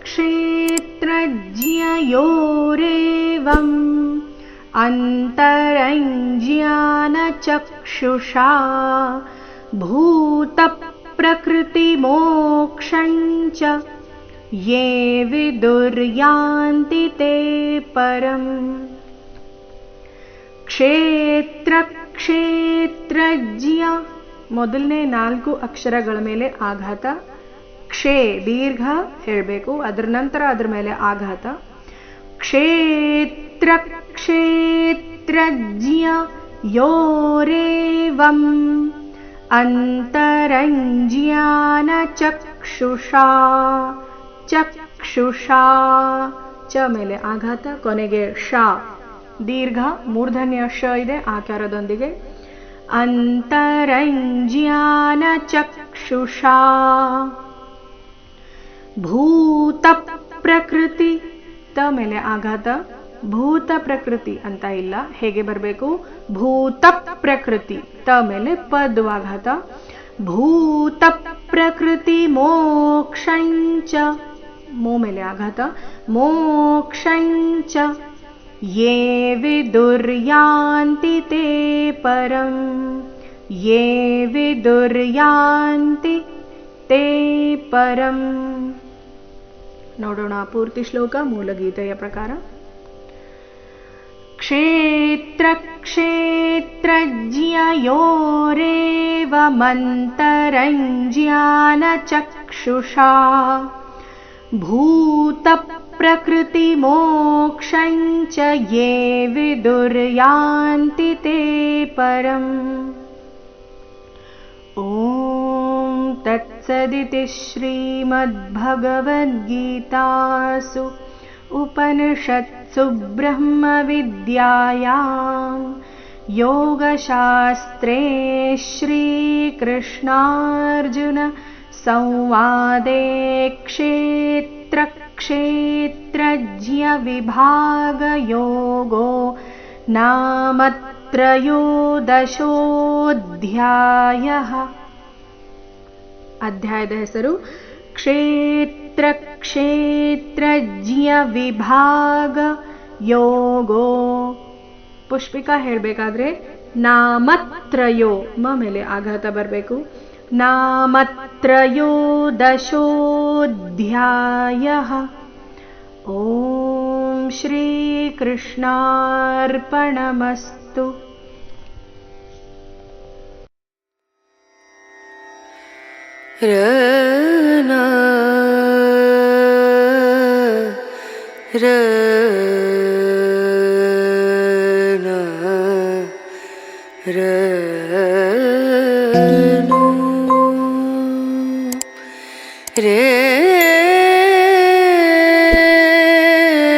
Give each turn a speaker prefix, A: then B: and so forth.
A: क्षेत्रज्ञयोरेवम् अन्तरञ्ज्ञानचक्षुषा भूतप्रकृतिमोक्षञ्च ये विदुर्यान्ति ते परम्। ಕ್ಷೇತ್ರ ಕ್ಷೇತ್ರಜ್ಞ ಮೊದಲನೇ 4 ಅಕ್ಷರಗಳ ಮೇಲೆ ಆಘಾತ. ಕ್ಷೇ ದೀರ್ಘ ಹೇಳಬೇಕು, ಅದರ ನಂತರ ಅದರ ಮೇಲೆ ಆಘಾತ. ಕ್ಷೇತ್ರ ಕ್ಷೇತ್ರಜ್ಞ ಯೋರೇವಂ ಅಂತರಂಜ್ಞಾನ ಚಕ್ಷುಷಾ ಚಕ್ಷುಷಾ ಚ ಮೇಲೆ ಆಘಾತ, ಕೊನೆಗೆ ಶಾ ದೀರ್ಘ ಮೂರ್ಧನ್ಯ ಶ ಇದೆ ಆಕಾರದೊಂದಿಗೆ. ಅಂತರಂಜ್ಞಾನ ಚಕ್ಷುಷಾ ಭೂತ ಪ್ರಕೃತಿ ತ ಮೇಲೆ ಆಘಾತ. ಭೂತ ಪ್ರಕೃತಿ ಅಂತ ಇಲ್ಲ, ಹೇಗೆ ಬರಬೇಕು, ಭೂತ ಪ್ರಕೃತಿ ತ ಮೇಲೆ ಪದ್ವಾಘಾತ. ಭೂತ ಪ್ರಕೃತಿ ಮೋಕ್ಷಂಚ ಮೋ ಮೇಲೆ ಆಘಾತ. ಮೋಕ್ಷಂಚ ಯೇ ವಿದುರ್ಯಾಂತಿ ತೇ ಪರಂ. ಯೇ ವಿದುರ್ಯಾಂತಿ ತೇ ಪರಂ. ನೋಡೋಣ ಪೂರ್ತಿ ಶ್ಲೋಕ ಮೂಲಗೀತೆಯ ಪ್ರಕಾರ. ಕ್ಷೇತ್ರ ಕ್ಷೇತ್ರಜ್ಞಯೋರೇವಮಂತರಂಜ್ಞಾನ ಚಕ್ಷುಷಾ ಭೂತ ಪ್ರಕೃತಿ ಮೋಕ್ಷಂಚ ಯೇ ವಿದುರ್ಯಾಂತಿ ತೇ ಪರಂ. ಓಂ ತತ್ಸದಿತಿ ಶ್ರೀಮದ್ಭಗವದ್ಗೀತಾಸು ಉಪನಿಷತ್ಸು ಬ್ರಹ್ಮವಿದ್ಯಾಯಾಂ ಯೋಗಶಾಸ್ತ್ರೇ ಶ್ರೀಕೃಷ್ಣಾರ್ಜುನ ಸಂವಾದೇ ಕ್ಷೇತ್ರ ಕ್ಷೇತ್ರಜ್ಞ ವಿಭಾಗ ಯೋಗೋ ನಾಮ ತ್ರಯೋದಶೋऽಧ್ಯಾಯಃ. ಅಧ್ಯಾಯದ ಹೆಸರು ಕ್ಷೇತ್ರ ಕ್ಷೇತ್ರಜ್ಞ ವಿಭಾಗ ಯೋಗೋ. ಪುಷ್ಪಿಕಾ ಹೇಳಬೇಕಾದ್ರೆ ನಾಮತ್ರಯೋ ಮ ಮೇಲೆ ಆಘಾತ ಬರಬೇಕು. ನಾಮತ್ರಯೋದಶೋऽಧ್ಯಾಯಃ. ಓಂ ಶ್ರೀಕೃಷ್ಣಾರ್ಪಣಮಸ್ತು.
B: ರನ ರನ ರನು ರೇ